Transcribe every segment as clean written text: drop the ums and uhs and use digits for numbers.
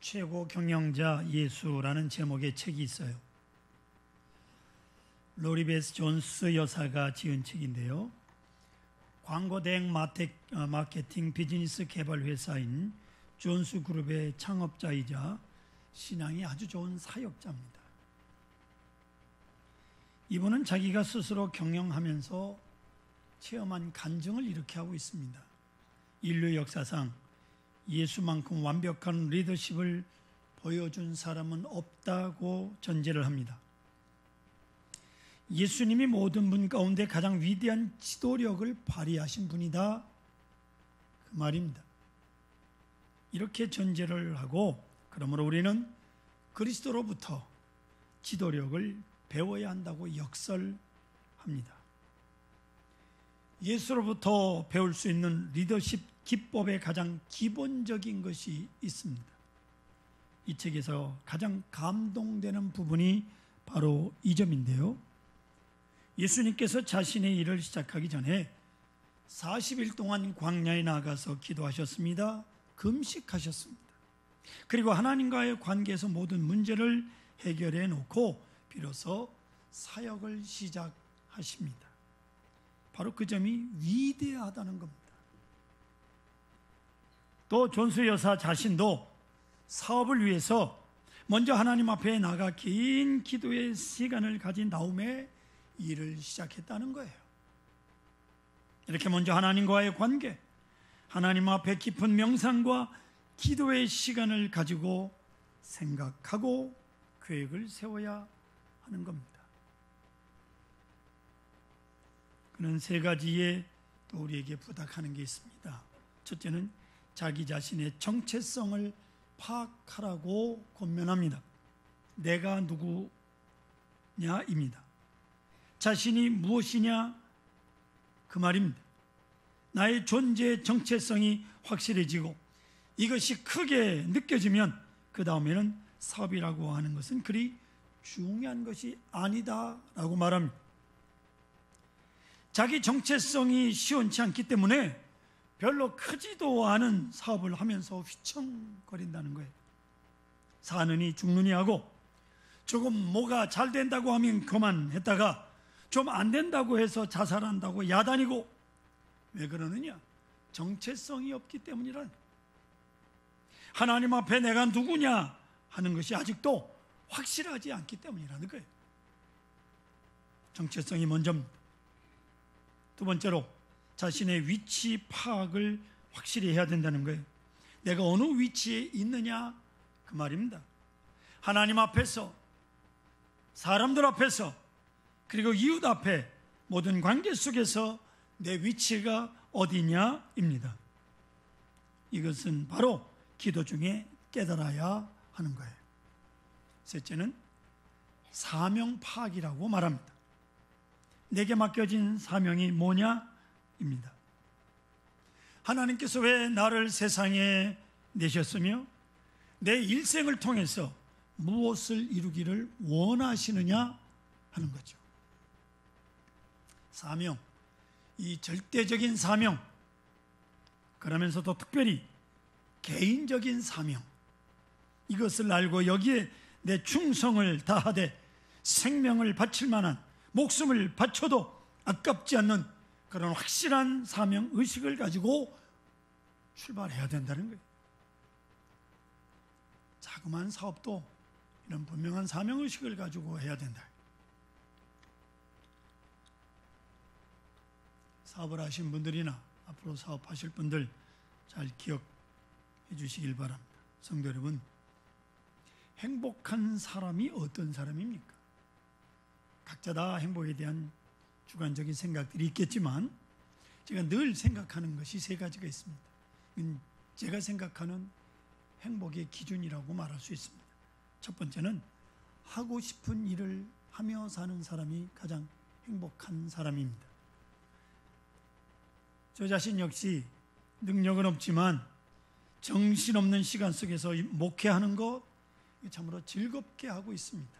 최고 경영자 예수라는 제목의 책이 있어요. 로리 베스 존스 여사가 지은 책인데요. 광고 대행 마케팅 비즈니스 개발 회사인 존스 그룹의 창업자이자 신앙이 아주 좋은 사역자입니다. 이분은 자기가 스스로 경영하면서 체험한 간증을 이렇게 하고 있습니다. 인류 역사상 예수만큼 완벽한 리더십을 보여준 사람은 없다고 전제를 합니다. 예수님이 모든 분 가운데 가장 위대한 지도력을 발휘하신 분이다, 그 말입니다. 이렇게 전제를 하고, 그러므로 우리는 그리스도로부터 지도력을 배워야 한다고 역설합니다. 예수로부터 배울 수 있는 리더십 기법의 가장 기본적인 것이 있습니다. 이 책에서 가장 감동되는 부분이 바로 이 점인데요. 예수님께서 자신의 일을 시작하기 전에 40일 동안 광야에 나가서 기도하셨습니다. 금식하셨습니다. 그리고 하나님과의 관계에서 모든 문제를 해결해 놓고 비로소 사역을 시작하십니다. 바로 그 점이 위대하다는 겁니다. 또 존스 여사 자신도 사업을 위해서 먼저 하나님 앞에 나가 긴 기도의 시간을 가진 다음에 일을 시작했다는 거예요. 이렇게 먼저 하나님과의 관계, 하나님 앞에 깊은 명상과 기도의 시간을 가지고 생각하고 계획을 세워야 하는 겁니다. 그는 세 가지의 또 우리에게 부탁하는 게 있습니다. 첫째는 자기 자신의 정체성을 파악하라고 권면합니다. 내가 누구냐입니다. 자신이 무엇이냐, 그 말입니다. 나의 존재의 정체성이 확실해지고 이것이 크게 느껴지면 그 다음에는 사업이라고 하는 것은 그리 중요한 것이 아니다라고 말합니다. 자기 정체성이 시원치 않기 때문에 별로 크지도 않은 사업을 하면서 휘청거린다는 거예요. 사느니 죽느니 하고 조금 뭐가 잘 된다고 하면 그만했다가 좀 안 된다고 해서 자살한다고 야단이고, 왜 그러느냐? 정체성이 없기 때문이란. 하나님 앞에 내가 누구냐 하는 것이 아직도 확실하지 않기 때문이라는 거예요. 정체성이 먼저입니다. 두 번째로 자신의 위치 파악을 확실히 해야 된다는 거예요. 내가 어느 위치에 있느냐, 그 말입니다. 하나님 앞에서, 사람들 앞에서, 그리고 이웃 앞에 모든 관계 속에서 내 위치가 어디냐입니다. 이것은 바로 기도 중에 깨달아야 하는 거예요. 셋째는 사명 파악이라고 말합니다. 내게 맡겨진 사명이 뭐냐입니다. 하나님께서 왜 나를 세상에 내셨으며 내 일생을 통해서 무엇을 이루기를 원하시느냐 하는 거죠. 사명, 이 절대적인 사명, 그러면서도 특별히 개인적인 사명, 이것을 알고 여기에 내 충성을 다하되 생명을 바칠 만한, 목숨을 바쳐도 아깝지 않는 그런 확실한 사명 의식을 가지고 출발해야 된다는 거예요. 자그마한 사업도 이런 분명한 사명 의식을 가지고 해야 된다. 사업을 하신 분들이나 앞으로 사업하실 분들 잘 기억해 주시길 바랍니다. 성도 여러분, 행복한 사람이 어떤 사람입니까? 각자 다 행복에 대한 주관적인 생각들이 있겠지만 제가 늘 생각하는 것이 세 가지가 있습니다. 제가 생각하는 행복의 기준이라고 말할 수 있습니다. 첫 번째는 하고 싶은 일을 하며 사는 사람이 가장 행복한 사람입니다. 저 자신 역시 능력은 없지만 정신없는 시간 속에서 목회하는 것 참으로 즐겁게 하고 있습니다.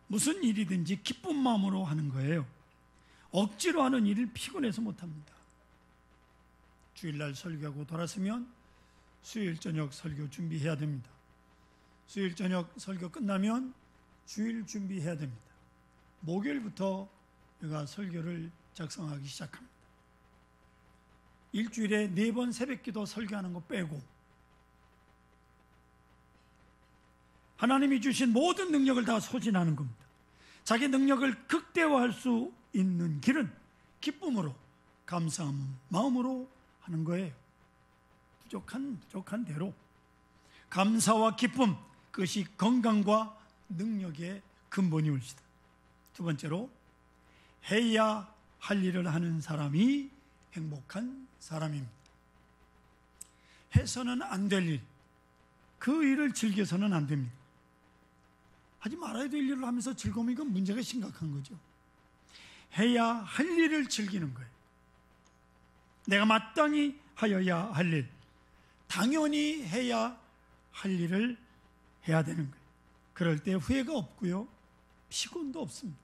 무슨 일이든지 기쁜 마음으로 하는 거예요. 억지로 하는 일을 피곤해서 못합니다. 주일날 설교하고 돌아서면 수요일 저녁 설교 준비해야 됩니다. 수요일 저녁 설교 끝나면 주일 준비해야 됩니다. 목요일부터 우리가 설교를 작성하기 시작합니다. 일주일에 4번 새벽기도 설교하는 거 빼고 하나님이 주신 모든 능력을 다 소진하는 겁니다. 자기 능력을 극대화할 수 있는 길은 기쁨으로, 감사한 마음으로 하는 거예요. 부족한 대로 감사와 기쁨, 그것이 건강과 능력의 근본이 올시다. 두 번째로, 해야 할 일을 하는 사람이 행복한 사람입니다. 해서는 안 될 일, 그 일을 즐겨서는 안 됩니다. 하지 말아야 될 일을 하면서 즐거우면 이건 문제가 심각한 거죠. 해야 할 일을 즐기는 거예요. 내가 마땅히 하여야 할 일, 당연히 해야 할 일을 해야 되는 거예요. 그럴 때 후회가 없고요, 피곤도 없습니다.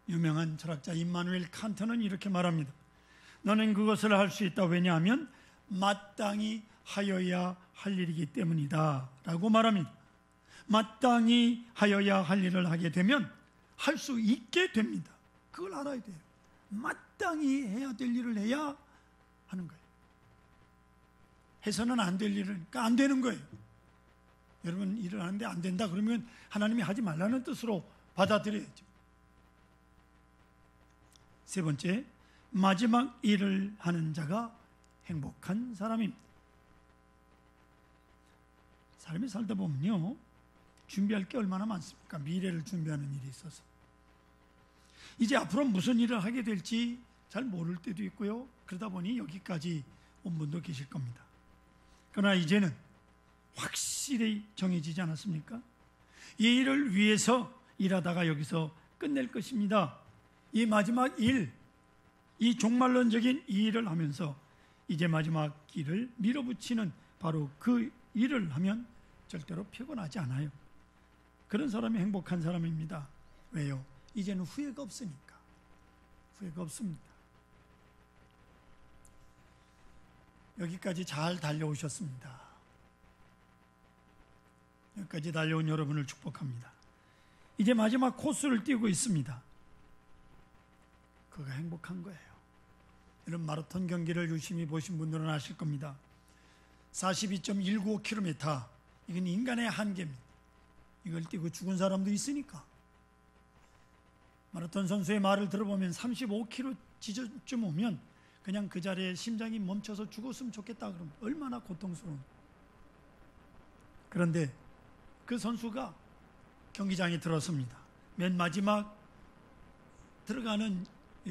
유명한 철학자 임마누엘 칸트는 이렇게 말합니다. 너는 그것을 할 수 있다. 왜냐하면 마땅히 하여야 할 일이기 때문이다 라고 말합니다. 마땅히 하여야 할 일을 하게 되면 할 수 있게 됩니다. 그걸 알아야 돼요. 마땅히 해야 될 일을 해야 하는 거예요. 해서는 안 될 일을, 그러니까 안 되는 거예요. 여러분 일을 하는데 안 된다 그러면 하나님이 하지 말라는 뜻으로 받아들여야죠. 세 번째, 마지막 일을 하는 자가 행복한 사람입니다. 사람이 살다 보면요, 준비할 게 얼마나 많습니까? 미래를 준비하는 일이 있어서 이제 앞으로 무슨 일을 하게 될지 잘 모를 때도 있고요, 그러다 보니 여기까지 온 분도 계실 겁니다. 그러나 이제는 확실히 정해지지 않았습니까? 이 일을 위해서 일하다가 여기서 끝낼 것입니다. 이 마지막 일, 이 종말론적인 이 일을 하면서 이제 마지막 길을 밀어붙이는 바로 그 일을 하면 절대로 피곤하지 않아요. 그런 사람이 행복한 사람입니다. 왜요? 이제는 후회가 없으니까. 후회가 없습니다. 여기까지 잘 달려오셨습니다. 여기까지 달려온 여러분을 축복합니다. 이제 마지막 코스를 뛰고 있습니다. 그가 행복한 거예요. 이런 마라톤 경기를 유심히 보신 분들은 아실 겁니다. 42.195km, 이건 인간의 한계입니다. 이걸 뛰고 죽은 사람도 있으니까. 마라톤 선수의 말을 들어보면 35km 지점쯤 오면 그냥 그 자리에 심장이 멈춰서 죽었으면 좋겠다 그러면 얼마나 고통스러운. 그런데 그 선수가 경기장에 들어섭니다. 맨 마지막 들어가는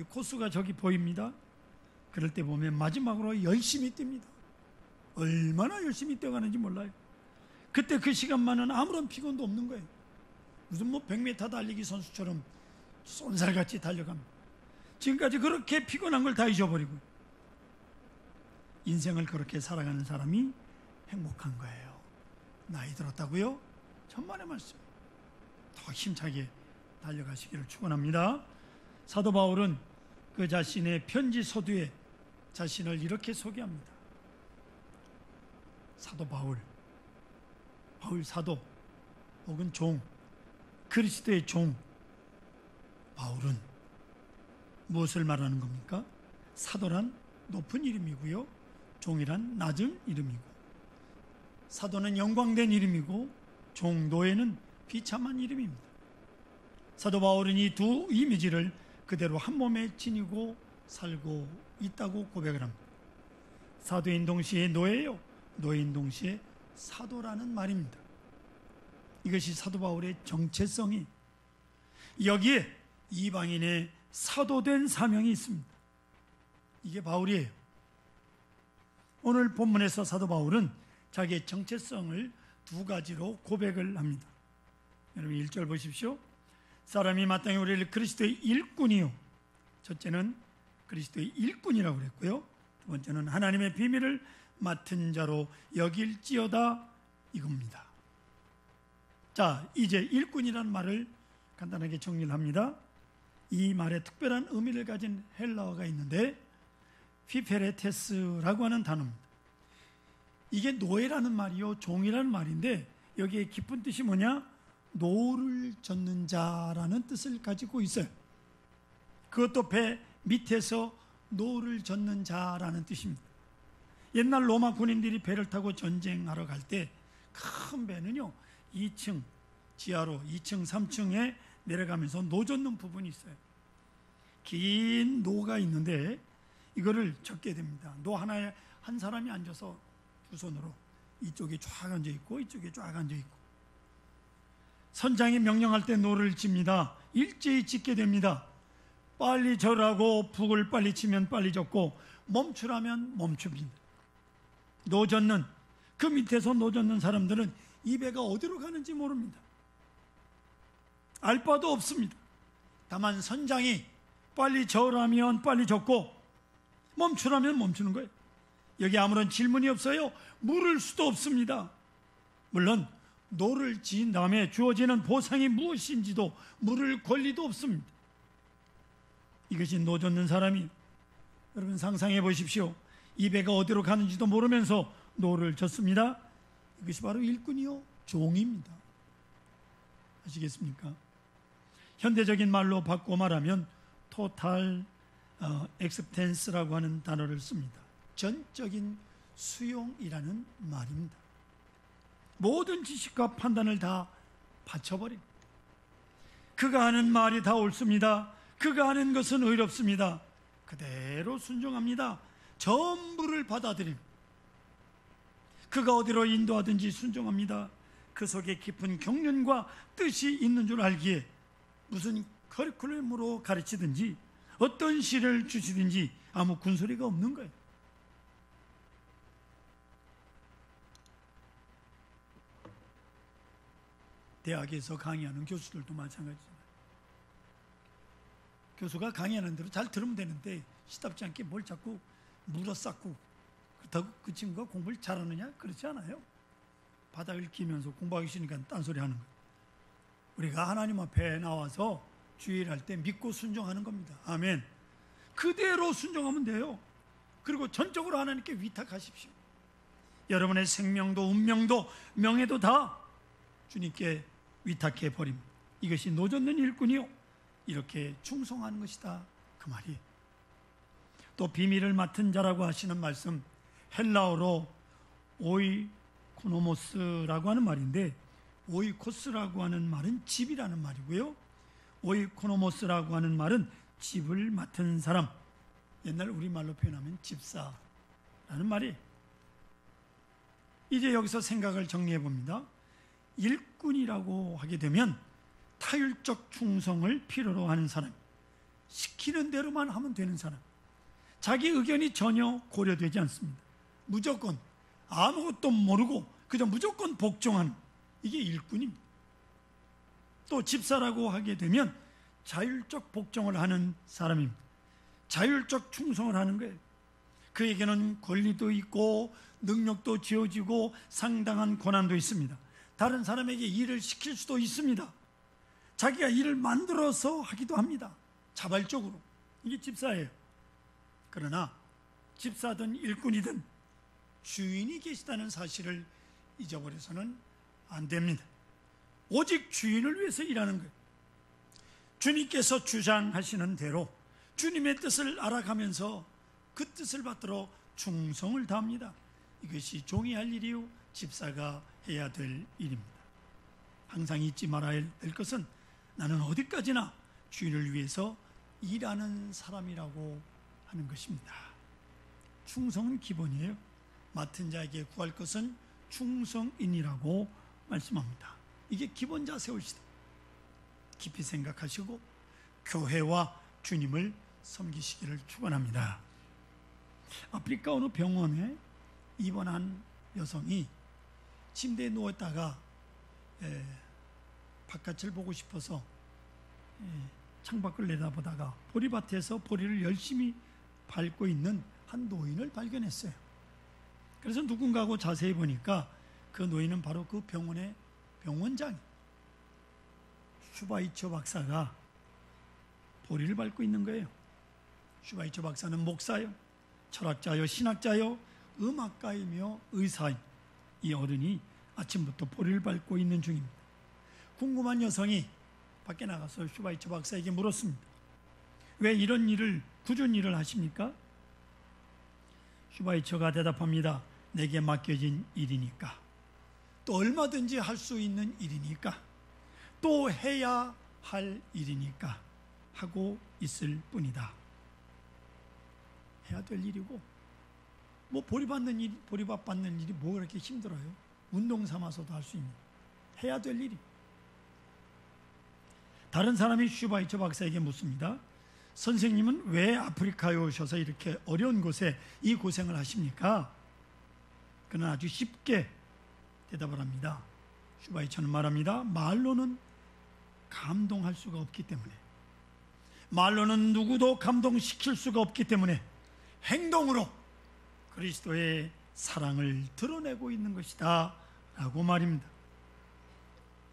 코스가 저기 보입니다. 그럴 때 보면 마지막으로 열심히 뜁니다. 얼마나 열심히 뛰어가는지 몰라요. 그때 그 시간만은 아무런 피곤도 없는 거예요. 무슨 100m 달리기 선수처럼 쏜살같이 달려갑니다. 지금까지 그렇게 피곤한 걸 다 잊어버리고 인생을 그렇게 살아가는 사람이 행복한 거예요. 나이 들었다고요? 천만의 말씀. 더 힘차게 달려가시기를 축원합니다. 사도 바울은 그 자신의 편지 서두에 자신을 이렇게 소개합니다. 사도 바울 사도 혹은 종, 그리스도의 종 바울은 무엇을 말하는 겁니까? 사도란 높은 이름이고요, 종이란 낮은 이름이고, 사도는 영광된 이름이고 종, 노예는 비참한 이름입니다. 사도 바울은 이 두 이미지를 그대로 한 몸에 지니고 살고 있다고 고백을 합니다. 사도인 동시에 노예요, 노예인 동시에 사도라는 말입니다. 이것이 사도 바울의 정체성이, 여기에 이방인의 사도된 사명이 있습니다. 이게 바울이에요. 오늘 본문에서 사도 바울은 자기의 정체성을 두 가지로 고백을 합니다. 여러분 1절 보십시오. 사람이 마땅히 우리를 그리스도의 일꾼이요, 첫째는 그리스도의 일꾼이라고 그랬고요, 두 번째는 하나님의 비밀을 맡은 자로 여길지어다, 이겁니다. 자, 이제 일꾼이라는 말을 간단하게 정리를 합니다. 이 말에 특별한 의미를 가진 헬라어가 있는데 피페레테스라고 하는 단어입니다. 이게 노예라는 말이요, 종이라는 말인데 여기에 깊은 뜻이 뭐냐? 노를 젓는 자라는 뜻을 가지고 있어요. 그것도 배 밑에서 노를 젓는 자라는 뜻입니다. 옛날 로마 군인들이 배를 타고 전쟁하러 갈 때 큰 배는요 2층 지하로 2층 3층에 내려가면서 노 젓는 부분이 있어요. 긴 노가 있는데 이거를 젓게 됩니다. 노 하나에 한 사람이 앉아서 두 손으로 이쪽에 쫙 앉아 있고 이쪽에 쫙 앉아 있고, 선장이 명령할 때 노를 짚니다. 일제히 짚게 됩니다. 빨리 절하고 북을 빨리 치면 빨리 젓고 멈추라면 멈춥니다. 노 젓는, 그 밑에서 노 젓는 사람들은 이 배가 어디로 가는지 모릅니다. 알 바도 없습니다. 다만 선장이 빨리 절하면 빨리 젓고 멈추라면 멈추는 거예요. 여기 아무런 질문이 없어요. 물을 수도 없습니다. 물론 노를 지은 다음에 주어지는 보상이 무엇인지도 물을 권리도 없습니다. 이것이 노 젓는 사람이, 여러분 상상해 보십시오. 이 배가 어디로 가는지도 모르면서 노를 젓습니다. 이것이 바로 일꾼이요 종입니다. 아시겠습니까? 현대적인 말로 바꿔 말하면 토탈 액셉텐스라고 하는 단어를 씁니다. 전적인 수용이라는 말입니다. 모든 지식과 판단을 다 바쳐버립니다. 그가 하는 말이 다 옳습니다. 그가 하는 것은 의롭습니다. 그대로 순종합니다. 전부를 받아들입니다. 그가 어디로 인도하든지 순종합니다. 그 속에 깊은 경륜과 뜻이 있는 줄 알기에 무슨 커리큘럼으로 가르치든지 어떤 시를 주시든지 아무 군소리가 없는 거예요. 대학에서 강의하는 교수들도 마찬가지잖아요. 교수가 강의하는 대로 잘 들으면 되는데 시답지 않게 뭘 자꾸 물어쌌고, 그렇다고 그 친구가 공부를 잘하느냐? 그렇지 않아요. 바닥을 기면서 공부하기 싫으니까 딴소리 하는 거예요. 우리가 하나님 앞에 나와서 주의를 할 때 믿고 순종하는 겁니다. 아멘. 그대로 순종하면 돼요. 그리고 전적으로 하나님께 위탁하십시오. 여러분의 생명도 운명도 명예도 다 주님께 위탁해 버립니다. 이것이 노 젓는 일꾼이요 이렇게 충성하는 것이다, 그 말이에요. 또 비밀을 맡은 자라고 하시는 말씀, 헬라어로 오이코노모스라고 하는 말인데, 오이코스라고 하는 말은 집이라는 말이고요, 오이코노모스라고 하는 말은 집을 맡은 사람, 옛날 우리말로 표현하면 집사라는 말이에요. 이제 여기서 생각을 정리해 봅니다. 일꾼이라고 하게 되면 타율적 충성을 필요로 하는 사람, 시키는 대로만 하면 되는 사람, 자기 의견이 전혀 고려되지 않습니다. 무조건 아무것도 모르고 그저 무조건 복종하는, 이게 일꾼입니다. 또 집사라고 하게 되면 자율적 복종을 하는 사람입니다. 자율적 충성을 하는 거예요. 그에게는 권리도 있고 능력도 지어지고 상당한 권한도 있습니다. 다른 사람에게 일을 시킬 수도 있습니다. 자기가 일을 만들어서 하기도 합니다. 자발적으로. 이게 집사예요. 그러나 집사든 일꾼이든 주인이 계시다는 사실을 잊어버려서는 안 됩니다. 오직 주인을 위해서 일하는 거예요. 주님께서 주장하시는 대로 주님의 뜻을 알아가면서 그 뜻을 받들어 충성을 다합니다. 이것이 종이 할 일이요 집사가 해야 될 일입니다. 항상 잊지 말아야 될 것은 나는 어디까지나 주인을 위해서 일하는 사람이라고 하는 것입니다. 충성은 기본이에요. 맡은 자에게 구할 것은 충성인이라고 말씀합니다. 이게 기본 자세올시다. 깊이 생각하시고 교회와 주님을 섬기시기를 축원합니다. 아프리카 어느 병원에 입원한 여성이 침대에 누웠다가 바깥을 보고 싶어서 창밖을 내다보다가 보리밭에서 보리를 열심히 밟고 있는 한 노인을 발견했어요. 그래서 누군가하고 자세히 보니까 그 노인은 바로 그 병원의 병원장 슈바이처 박사가 보리를 밟고 있는 거예요. 슈바이처 박사는 목사요, 철학자요, 신학자요, 음악가이며 의사인 이 어른이 아침부터 볼일 밟고 있는 중입니다. 궁금한 여성이 밖에 나가서 슈바이처 박사에게 물었습니다. 왜 이런 일을, 굳은 일을 하십니까? 슈바이처가 대답합니다. 내게 맡겨진 일이니까, 또 얼마든지 할 수 있는 일이니까, 또 해야 할 일이니까 하고 있을 뿐이다. 해야 될 일이고, 뭐 보리받는 일이 뭐 그렇게 힘들어요? 운동 삼아서도 할 수 있는, 해야 될 일이. 다른 사람이 슈바이처 박사에게 묻습니다. 선생님은 왜 아프리카에 오셔서 이렇게 어려운 곳에 이 고생을 하십니까? 그는 아주 쉽게 대답을 합니다. 슈바이처는 말합니다. 말로는 감동할 수가 없기 때문에, 말로는 누구도 감동시킬 수가 없기 때문에 행동으로 그리스도의 사랑을 드러내고 있는 것이다 라고 말입니다.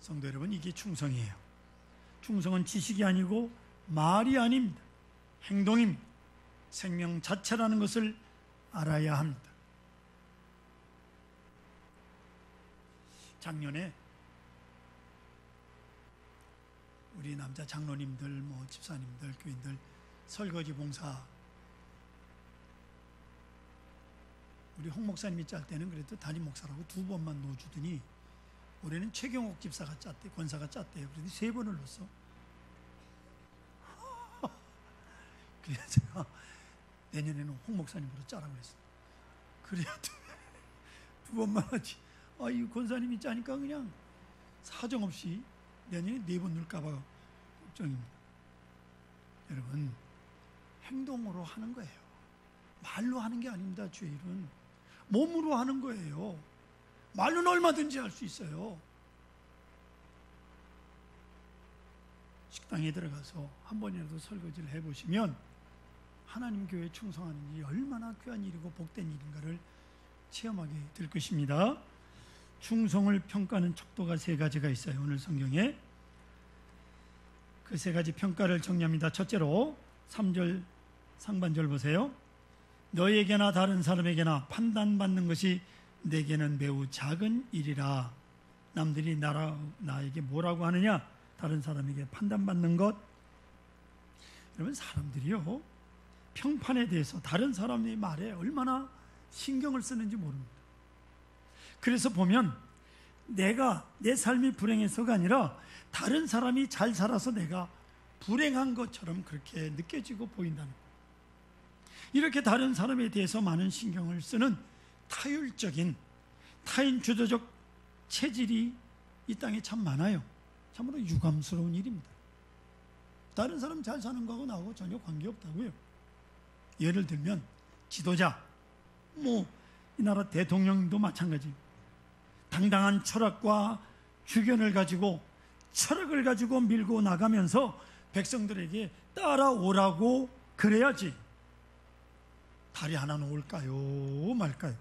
성도 여러분, 이게 충성이에요. 충성은 지식이 아니고 말이 아닙니다. 행동입니다. 생명 자체라는 것을 알아야 합니다. 작년에 우리 남자 장로님들, 뭐 집사님들, 교인들 설거지 봉사, 우리 홍 목사님이 짤 때는 그래도 담임 목사라고 2번만 넣어주더니 올해는 최경옥 집사가 짰대, 권사가 짰대요. 그래도 3번을 넣었어. 그래서 제가 내년에는 홍 목사님으로 짜라고 했어. 그래야 2번만 하지. 이 권사님이 짜니까 그냥 사정없이 내년에 4번 넣을까봐 걱정입니다. 여러분, 행동으로 하는 거예요. 말로 하는 게 아닙니다. 주의 일은 몸으로 하는 거예요. 말로는 얼마든지 할 수 있어요. 식당에 들어가서 한 번이라도 설거지를 해보시면 하나님 교회에 충성하는 일이 얼마나 귀한 일이고 복된 일인가를 체험하게 될 것입니다. 충성을 평가하는 척도가 3가지가 있어요. 오늘 성경에 그 3가지 평가를 정리합니다. 첫째로 3절 상반절 보세요. 너에게나 다른 사람에게나 판단받는 것이 내게는 매우 작은 일이라. 남들이 나에게 뭐라고 하느냐? 다른 사람에게 판단받는 것. 여러분, 사람들이요, 평판에 대해서 다른 사람의 말에 얼마나 신경을 쓰는지 모릅니다. 그래서 보면 내가 내 삶이 불행해서가 아니라 다른 사람이 잘 살아서 내가 불행한 것처럼 그렇게 느껴지고 보인다는 거예요. 이렇게 다른 사람에 대해서 많은 신경을 쓰는 타율적인 타인 주도적 체질이 이 땅에 참 많아요. 참으로 유감스러운 일입니다. 다른 사람 잘 사는 거하고 나하고 전혀 관계없다고요. 예를 들면 지도자, 이 나라 대통령도 마찬가지. 당당한 철학과 주견을 가지고, 철학을 가지고 밀고 나가면서 백성들에게 따라오라고 그래야지. 다리 하나 놓을까요 말까요?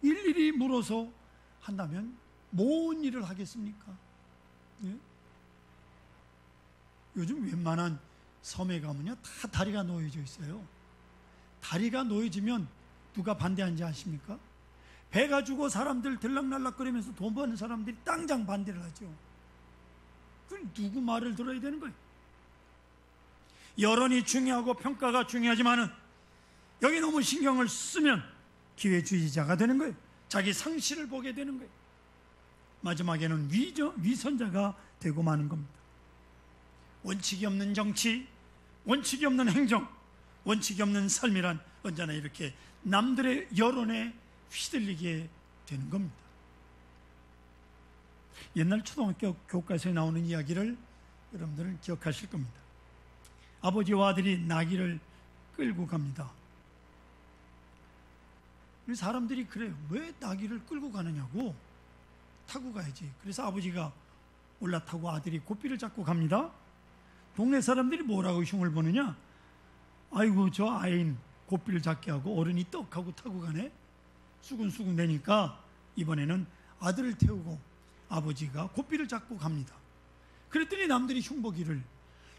일일이 물어서 한다면 뭔 일을 하겠습니까? 예? 요즘 웬만한 섬에 가면요, 다 다리가 놓여져 있어요. 다리가 놓여지면 누가 반대하는지 아십니까? 배 가지고 사람들 들락날락거리면서 돈 버는 사람들이 당장 반대를 하죠. 그럼 누구 말을 들어야 되는 거예요? 여론이 중요하고 평가가 중요하지만은 여기 너무 신경을 쓰면 기회주의자가 되는 거예요. 자기 상실을 보게 되는 거예요. 마지막에는 위선자가 되고 마는 겁니다. 원칙이 없는 정치, 원칙이 없는 행정, 원칙이 없는 삶이란 언제나 이렇게 남들의 여론에 휘둘리게 되는 겁니다. 옛날 초등학교 교과서에 나오는 이야기를 여러분들은 기억하실 겁니다. 아버지와 아들이 나귀를 끌고 갑니다. 사람들이 그래요. 왜 나귀를 끌고 가느냐고. 타고 가야지. 그래서 아버지가 올라타고 아들이 고삐를 잡고 갑니다. 동네 사람들이 뭐라고 흉을 보느냐? 아이고, 저 아이는 고삐를 잡게 하고 어른이 떡하고 타고 가네. 수군수군 대니까 이번에는 아들을 태우고 아버지가 고삐를 잡고 갑니다. 그랬더니 남들이 흉보기를,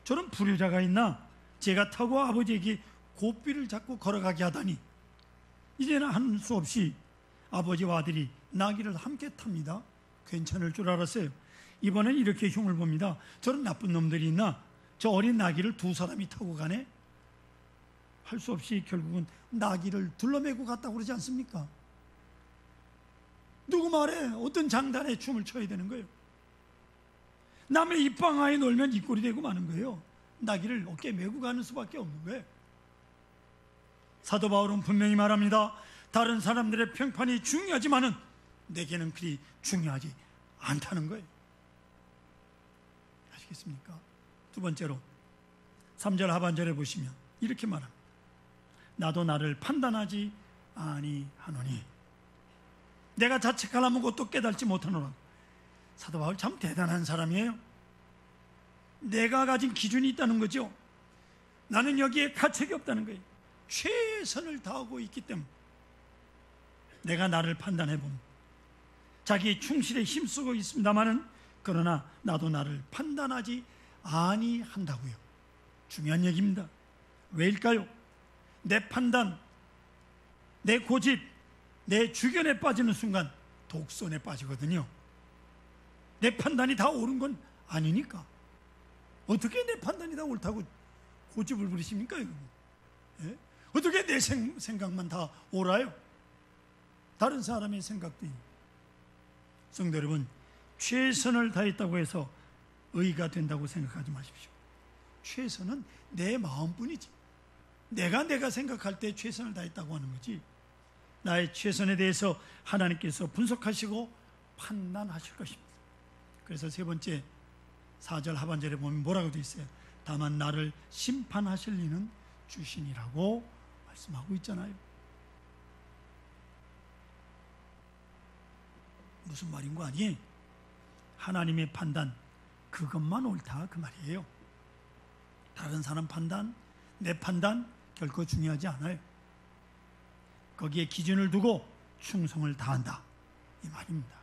저런 불효자가 있나? 제가 타고 아버지에게 고삐를 잡고 걸어가게 하다니. 이제는 한 수 없이 아버지와 아들이 나귀를 함께 탑니다. 괜찮을 줄 알았어요. 이번엔 이렇게 흉을 봅니다. 저런 나쁜 놈들이 있나? 저 어린 나귀를 두 사람이 타고 가네? 할 수 없이 결국은 나귀를 둘러매고 갔다고 그러지 않습니까? 누구 말에 어떤 장단에 춤을 춰야 되는 거예요? 남의 입방아에 놀면 입꼬리 되고 마는 거예요. 나귀를 어깨에 메고 가는 수밖에 없는 거예요. 사도 바울은 분명히 말합니다. 다른 사람들의 평판이 중요하지만은 내게는 그리 중요하지 않다는 거예요. 아시겠습니까? 두 번째로 3절 하반절에 보시면 이렇게 말합니다. 나도 나를 판단하지 아니하노니 내가 자책하려면 그것도 깨달지 못하노라. 사도 바울 참 대단한 사람이에요. 내가 가진 기준이 있다는 거죠. 나는 여기에 가책이 없다는 거예요. 최선을 다하고 있기 때문에 내가 나를 판단해 봅니다. 자기의 충실에 힘쓰고 있습니다마는 그러나 나도 나를 판단하지 아니한다고요. 중요한 얘기입니다. 왜일까요? 내 판단, 내 고집, 내 주견에 빠지는 순간 독선에 빠지거든요. 내 판단이 다 옳은 건 아니니까. 어떻게 내 판단이 다 옳다고 고집을 부리십니까? 예? 어떻게 내 생각만 다 옳아요? 다른 사람의 생각도 있는. 성도 여러분, 최선을 다했다고 해서 의가 된다고 생각하지 마십시오. 최선은 내 마음뿐이지. 내가 생각할 때 최선을 다했다고 하는 거지. 나의 최선에 대해서 하나님께서 분석하시고 판단하실 것입니다. 그래서 세 번째 4절 하반절에 보면 뭐라고 되어 있어요? 다만 나를 심판하실 이는 주시니라고 말씀하고 있잖아요. 무슨 말인 거 아니에요? 하나님의 판단 그것만 옳다 그 말이에요. 다른 사람 판단, 내 판단 결코 중요하지 않아요. 거기에 기준을 두고 충성을 다한다 이 말입니다.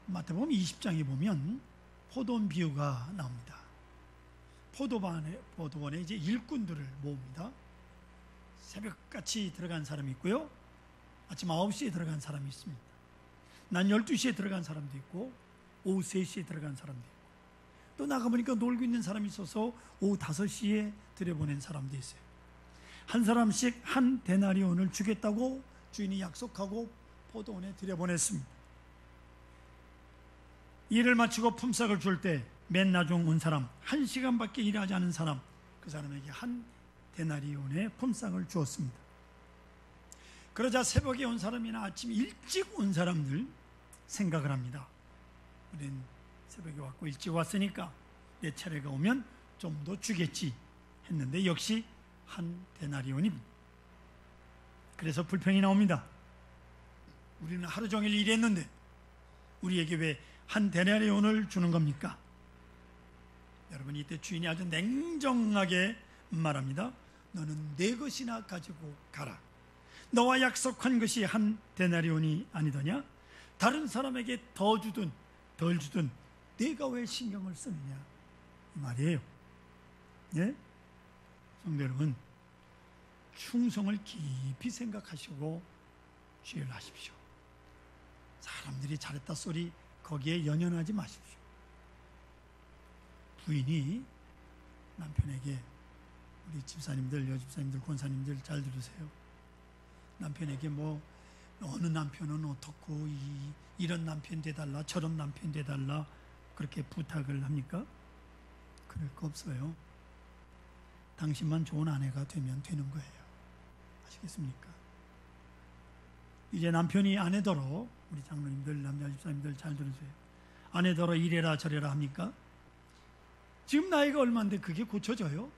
마태복음 20장에 보면 포도원 비유가 나옵니다. 포도원에 이제 일꾼들을 모읍니다. 새벽같이 들어간 사람이 있고요. 아침 9시에 들어간 사람이 있습니다. 난 12시에 들어간 사람도 있고 오후 3시에 들어간 사람도 있고 또 나가보니까 놀고 있는 사람이 있어서 오후 5시에 들여보낸 사람도 있어요. 한 사람씩 한 데나리온을 주겠다고 주인이 약속하고 포도원에 들여보냈습니다. 일을 마치고 품삯을 줄 때 맨 나중 온 사람, 1시간밖에 일하지 않은 사람, 그 사람에게 한 데나리온의 품삯을 주었습니다. 그러자 새벽에 온 사람이나 아침 일찍 온 사람들 생각을 합니다. 우린 새벽에 왔고 일찍 왔으니까 내 차례가 오면 좀 더 주겠지 했는데 역시 한 데나리온입니다. 그래서 불평이 나옵니다. 우리는 하루 종일 일했는데 우리에게 왜 한 데나리온을 주는 겁니까? 여러분 이때 주인이 아주 냉정하게 말합니다. 너는 내 것이나 가지고 가라. 너와 약속한 것이 한 데나리온이 아니더냐? 다른 사람에게 더 주든 덜 주든 내가 왜 신경을 쓰느냐 이 말이에요. 예? 성도 여러분, 충성을 깊이 생각하시고 주의하십시오. 사람들이 잘했다 소리 거기에 연연하지 마십시오. 부인이 남편에게, 우리 집사님들, 여집사님들, 권사님들 잘 들으세요. 남편에게 어느 남편은 어떻고 이런 남편 돼달라 저런 남편 돼달라 그렇게 부탁을 합니까? 그럴 거 없어요. 당신만 좋은 아내가 되면 되는 거예요. 아시겠습니까? 이제 남편이 아내더러, 우리 장로님들, 남자 집사님들 잘 들으세요. 아내더러 이래라 저래라 합니까? 지금 나이가 얼마인데 그게 고쳐져요?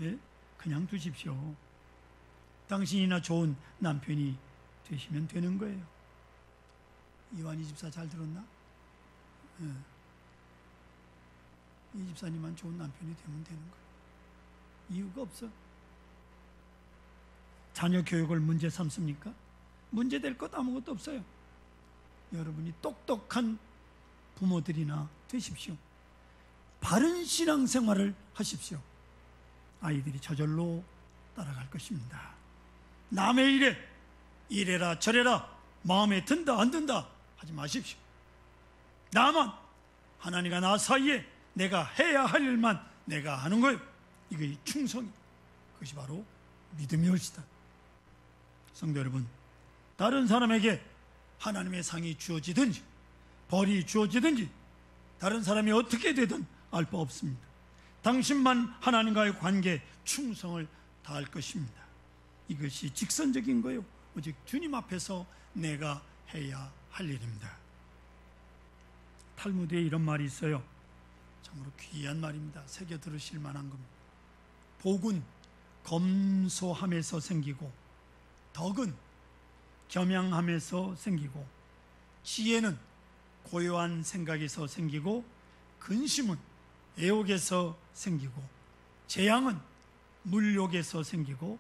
예? 그냥 두십시오. 당신이나 좋은 남편이 되시면 되는 거예요. 이완희 집사 잘 들었나? 예. 이 집사님만 좋은 남편이 되면 되는 거예요. 이유가 없어. 자녀 교육을 문제 삼습니까? 문제 될 것 아무것도 없어요. 여러분이 똑똑한 부모들이나 되십시오. 바른 신앙생활을 하십시오. 아이들이 저절로 따라갈 것입니다. 남의 일에 이래라 저래라 마음에 든다 안 든다 하지 마십시오. 나만 하나님과 나 사이에 내가 해야 할 일만 내가 하는 거예요. 이게 충성이, 그것이 바로 믿음이 옳시다. 성도 여러분, 다른 사람에게 하나님의 상이 주어지든지 벌이 주어지든지 다른 사람이 어떻게 되든 알 바 없습니다. 당신만 하나님과의 관계에 충성을 다할 것입니다. 이것이 직선적인 거예요. 오직 주님 앞에서 내가 해야 할 일입니다. 탈무드에 이런 말이 있어요. 참으로 귀한 말입니다. 새겨 들으실 만한 겁니다. 복은 검소함에서 생기고, 덕은 겸양함에서 생기고, 지혜는 고요한 생각에서 생기고, 근심은 애욕에서 생기고, 재앙은 물욕에서 생기고,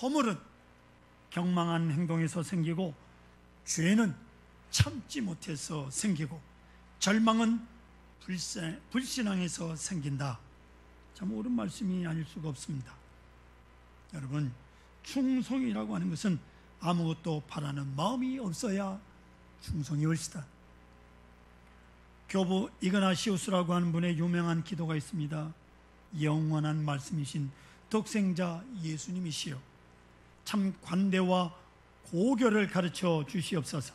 허물은 경망한 행동에서 생기고, 죄는 참지 못해서 생기고, 절망은 불신앙에서 생긴다. 참 옳은 말씀이 아닐 수가 없습니다. 여러분, 충성이라고 하는 것은 아무것도 바라는 마음이 없어야 충성이 옳시다. 교부 이그나시우스라고 하는 분의 유명한 기도가 있습니다. 영원한 말씀이신 독생자 예수님이시여, 참 관대와 고결을 가르쳐 주시옵소서.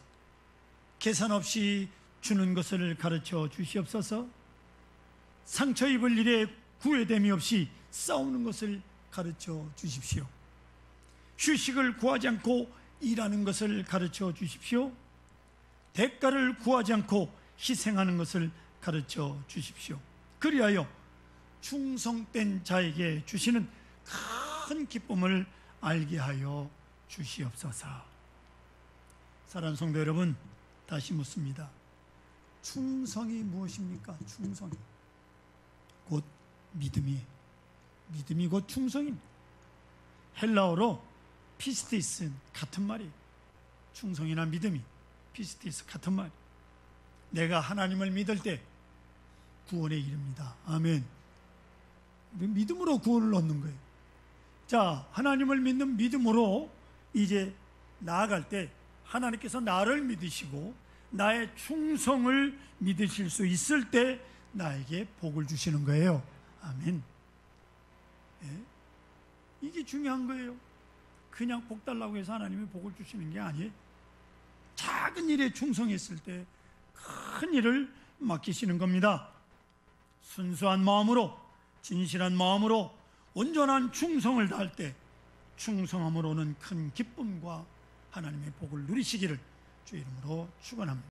계산 없이 주는 것을 가르쳐 주시옵소서. 상처 입을 일에 구애됨이 없이 싸우는 것을 가르쳐 주십시오. 휴식을 구하지 않고 일하는 것을 가르쳐 주십시오. 대가를 구하지 않고 희생하는 것을 가르쳐 주십시오. 그리하여 충성된 자에게 주시는 큰 기쁨을 알게 하여 주시옵소서. 사랑하는 성도 여러분, 다시 묻습니다. 충성이 무엇입니까? 충성이 곧 믿음이 곧 충성입니다. 헬라어로 피스티스 같은 말이에요. 충성이나 믿음이 피스티스 같은 말. 내가 하나님을 믿을 때 구원에 이릅니다. 아멘. 믿음으로 구원을 얻는 거예요. 자, 하나님을 믿는 믿음으로 이제 나아갈 때 하나님께서 나를 믿으시고 나의 충성을 믿으실 수 있을 때 나에게 복을 주시는 거예요. 아멘. 네? 이게 중요한 거예요. 그냥 복 달라고 해서 하나님이 복을 주시는 게 아니에요. 작은 일에 충성했을 때 큰 일을 맡기시는 겁니다. 순수한 마음으로, 진실한 마음으로 온전한 충성을 다할 때 충성함으로는 큰 기쁨과 하나님의 복을 누리시기를 주 이름으로 축원합니다.